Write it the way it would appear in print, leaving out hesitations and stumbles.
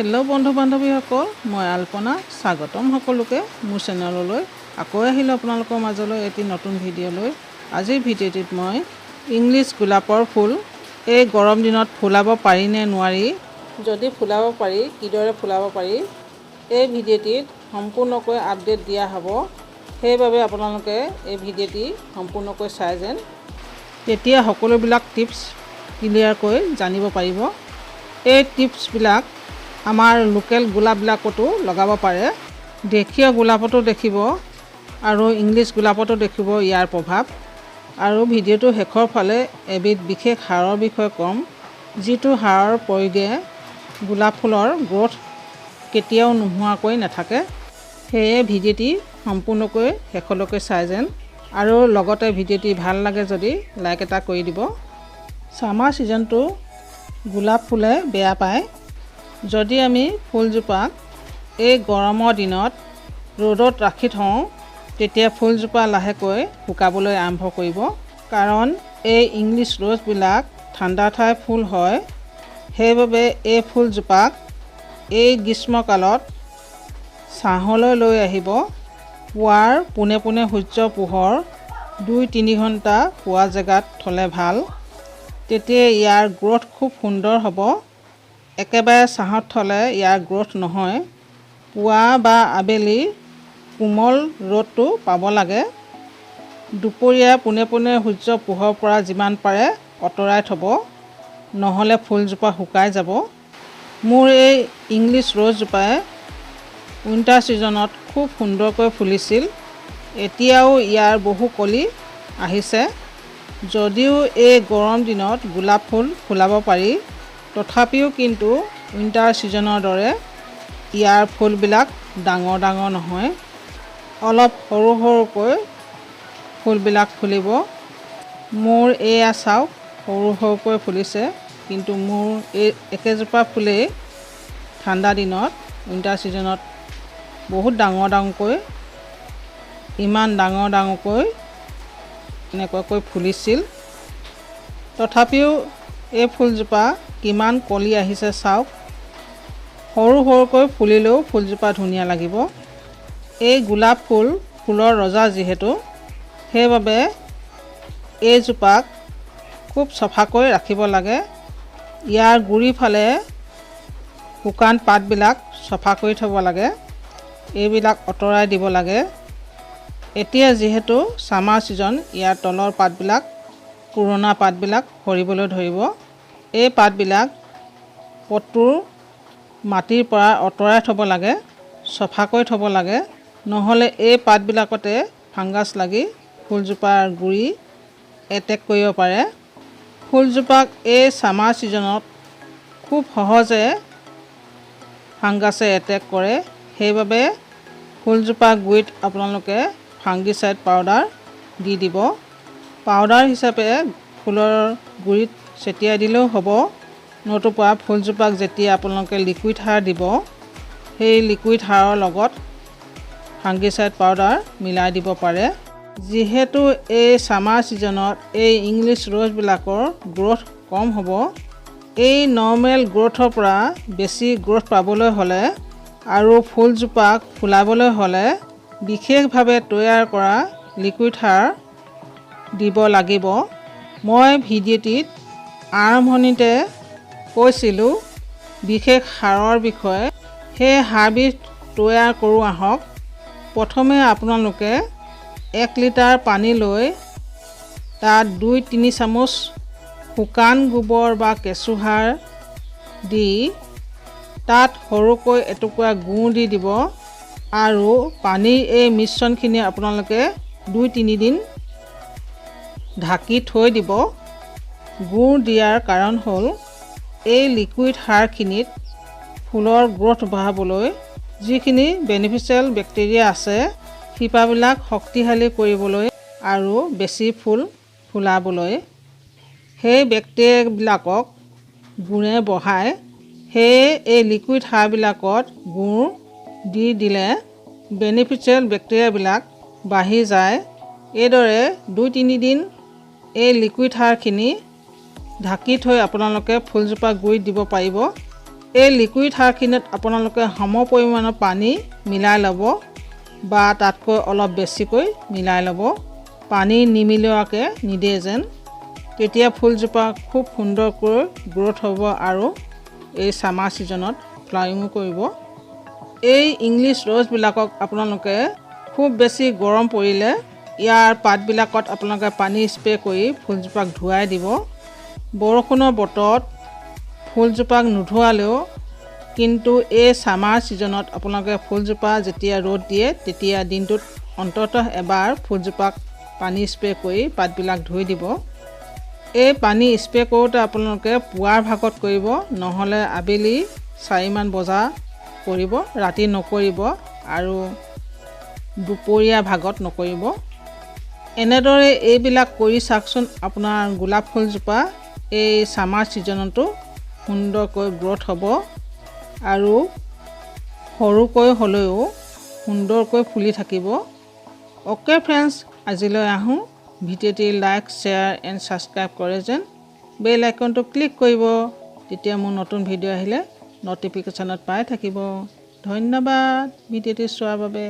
Hello' বন্ধু বান্ধৱীসকল, মই আল্পনা স্বাগতম সকলোকে মোৰ চেনেললৈ। আকৌ আহিলোঁ আপোনালোকৰ মাজলৈ এটি নতুন ভিডিঅ' লৈ। আজিৰ ভিডিঅ'টিত মই ইংলিছ গোলাপৰ ফুল এই গৰম দিনত ফুলাব পাৰি নে নোৱাৰি, যদি ফুলাব পাৰি কিদৰে ফুলাব পাৰি, এই ভিডিঅ'টিত সম্পূৰ্ণকৈ আপডেট দিয়া হ'ব। সেইবাবে আপোনালোকে এই ভিডিঅ'টি সম্পূৰ্ণকৈ চাই যেন, তেতিয়া সকলোবিলাক টিপছ ক্লিয়াৰকৈ জানিব পাৰিব। এই টিপছবিলাক আমাৰ লোকেল গোলাপবিলাকতো লগাব পাৰে। দেশীয় গোলাপতো দেখিব আৰু ইংলিছ গোলাপতো দেখিব ইয়াৰ প্ৰভাৱ। আৰু ভিডিঅ'টো শেষৰ ফালে এবিধ বিশেষ সাৰৰ বিষয়ে ক'ম, যিটো সাৰৰ প্ৰয়োগে গোলাপ ফুলৰ গ্ৰ'থ কেতিয়াও নোহোৱাকৈ নাথাকে। সেয়ে ভিডিঅ'টি সম্পূৰ্ণকৈ শেষলৈকে চাই যেন, আৰু লগতে ভিডিঅ'টি ভাল লাগে যদি লাইক এটা কৰি দিব। ছামাৰ ছিজনটো গোলাপ ফুলে বেয়া পায়। যদি আমি ফুলজোপাক এই গৰমৰ দিনত ৰ'দত ৰাখি থওঁ, তেতিয়া ফুলজোপা লাহেকৈ শুকাবলৈ আৰম্ভ কৰিব। কাৰণ এই ইংলিছ ৰ'জবিলাক ঠাণ্ডা ঠাই ফুল হয়। সেইবাবে এই ফুলজোপাক এই গ্ৰীষ্মকালত ছাঁলৈ লৈ আহিব। পুৱাৰ পোনে পোনে সূৰ্যৰ পোহৰ 2-3 ঘণ্টা পোৱা জেগাত থ'লে ভাল। তেতিয়া ইয়াৰ গ্ৰ'থ খুব সুন্দৰ হ'ব। একেবাৰে ছাঁত থ'লে ইয়াৰ গ্ৰ'থ নহয়। পুৱা বা আবেলি কোমল ৰ'দটো পাব লাগে। দুপৰীয়া পোনে পোনে সূৰ্যৰ পোহৰৰ পৰা যিমান পাৰে আঁতৰাই থ'ব, নহ'লে ফুলজোপা শুকাই যাব। মোৰ এই ইংলিছ ৰ'জজোপাই উইণ্টাৰ ছিজনত খুব সুন্দৰকৈ ফুলিছিল। এতিয়াও ইয়াৰ বহু কলি আহিছে। যদিও এই গৰম দিনত গোলাপ ফুল ফুলাব পাৰি, তথাপিও কিন্তু উইণ্টাৰ ছিজনৰ দৰে ইয়াৰ ফুলবিলাক ডাঙৰ ডাঙৰ নহয়। অলপ সৰু সৰুকৈ ফুলবিলাক ফুলিব। মোৰ এয়া চাওক, সৰু সৰুকৈ ফুলিছে। কিন্তু মোৰ এই একেজোপা ফুলেই ঠাণ্ডা দিনত উইণ্টাৰ ছিজনত বহুত ডাঙৰ ডাঙৰকৈ, ইমান ডাঙৰ ডাঙৰকৈ এনেকুৱাকৈ ফুলিছিল। তথাপিও এই ফুলজোপা কিমান কলি আহিছে চাওক। সৰু সৰুকৈ ফুলিলেও ফুলজোপা ধুনীয়া লাগিব। এই গোলাপ ফুল ফুলৰ ৰজা যিহেতু, সেইবাবে এইজোপাক খুব চফাকৈ ৰাখিব লাগে। ইয়াৰ গুৰি ফালে শুকান পাতবিলাক চফা কৰি থ'ব লাগে। এইবিলাক আঁতৰাই দিব লাগে। এতিয়া যিহেতু ছামাৰ ছিজন, ইয়াৰ তলৰ পাতবিলাক, পুৰণা পাতবিলাক সৰিবলৈ ধৰিব। এই পাতবিলাক পটুৰ মাটিৰ পৰা আঁতৰাই থ'ব লাগে, চফা কৰি থ'ব লাগে। নহ'লে এই পাতবিলাকতে ফাংগাছ লাগি ফুলজোপাৰ গুৰি এটেক কৰিব পাৰে। ফুলজোপাক এই ছামাৰ ছিজনত খুব সহজে ফাংগাছে এটেক কৰে। সেইবাবে ফুলজোপা গুৰিত আপোনালোকে ফাংগিচাইড পাউডাৰ দি দিব। পাউডাৰ হিচাপে ফুলৰ গুৰিত ছটিয়াই দিলেও হ'ব। নতুবা ফুলজোপাক যেতিয়া আপোনালোকে লিকুইড সাৰ দিব, সেই লিকুইড সাৰৰ লগত ফাংগিচাইড পাউডাৰ মিলাই দিব পাৰে। যিহেতু এই ছামাৰ ছিজনত এই ইংলিছ ৰ'জবিলাকৰ গ্ৰ'থ কম হ'ব, এই নৰ্মেল গ্ৰ'থৰ পৰা বেছি গ্ৰ'থ পাবলৈ হ'লে আৰু ফুলজোপাক ফুলাবলৈ হ'লে বিশেষভাৱে তৈয়াৰ কৰা লিকুইড সাৰ দিব লাগিব। মই ভিডিঅ'টিত আৰম্ভণিতে কৈছিলোঁ বিশেষ সাৰৰ বিষয়ে। সেই সাৰবিধ তৈয়াৰ কৰোঁ আহক। প্ৰথমে আপোনালোকে 1 লিটাৰ পানী লৈ তাত 2-3 চামুচ শুকান গোবৰ বা কেঁচুসাৰ দি তাত সৰুকৈ এটুকুৰা গুড় দি দিব। আৰু পানীৰ এই মিশ্ৰণখিনি আপোনালোকে 2-3 দিন ঢাকি থৈ দিব। গুড় দিয়াৰ কাৰণ হ'ল, এই লিকুইড সাৰখিনিত ফুলৰ গ্ৰ'থ বঢ়াবলৈ যিখিনি বেনিফিচিয়েল বেক্টেৰিয়া আছে, শিপাবিলাক শক্তিশালী কৰিবলৈ আৰু বেছি ফুল ফুলাবলৈ, সেই বেক্টেৰিয়াবিলাকক গুড়ে বঢ়ায়। সেয়ে এই লিকুইড সাৰবিলাকত গুড় দি দিলে বেনিফিচিয়েল বেক্টেৰিয়াবিলাক বাঢ়ি যায়। এইদৰে 2-3 দিন এই লিকুইড সাৰখিনি ঢাকি থৈ আপোনালোকে ফুলজোপা গুৰিত দিব পাৰিব। এই লিকুইড সাৰখিনিত আপোনালোকে সম পৰিমাণৰ পানী মিলাই ল'ব বা তাতকৈ অলপ বেছিকৈ মিলাই ল'ব। পানী নিমিলোৱাকৈ নিদিয়ে যেন, তেতিয়া ফুলজোপা খুব সুন্দৰকৈ গ্ৰ'থ হ'ব আৰু এই ছামাৰ ছিজনত ফ্লাৱাৰিঙো কৰিব। এই ইংলিছ ৰ'জবিলাকক আপোনালোকে খুব বেছি গৰম পৰিলে ইয়াৰ পাতবিলাকত আপোনালোকে পানী স্প্ৰে কৰি ফুলজোপাক ধুৱাই দিব। বৰষুণৰ বতৰত ফুলজোপাক নোধোৱালেও কিন্তু এই ছামাৰ ছিজনত আপোনালোকে ফুলজোপা যেতিয়া ৰ'দ দিয়ে তেতিয়া দিনটোত অন্ততঃ এবাৰ ফুলজোপাক পানী স্প্ৰে কৰি পাতবিলাক ধুই দিব। এই পানী স্প্ৰে কৰোঁতে আপোনালোকে পুৱাৰ ভাগত কৰিব, নহ'লে আবেলি 4মান বজা কৰিব, ৰাতি নকৰিব আৰু দুপৰীয়া ভাগত নকৰিব। এনেদৰে এইবিলাক কৰি চাওকচোন, আপোনাৰ গোলাপ ফুলজোপা এই ছামাৰ ছিজনতো সুন্দৰকৈ গ্ৰ'থ হ'ব আৰু সৰুকৈ হ'লেও সুন্দৰকৈ ফুলি থাকিব। অ'কে ফ্ৰেণ্ডছ, আজিলৈ আহোঁ। ভিডিঅ'টি লাইক, শ্বেয়াৰ এণ্ড ছাবস্ক্ৰাইব কৰে যেন, বেল আইকনটো ক্লিক কৰিব, তেতিয়া মোৰ নতুন ভিডিঅ' আহিলে ন'টিফিকেশ্যনত পাই থাকিব। ধন্যবাদ ভিডিঅ'টি চোৱাৰ বাবে।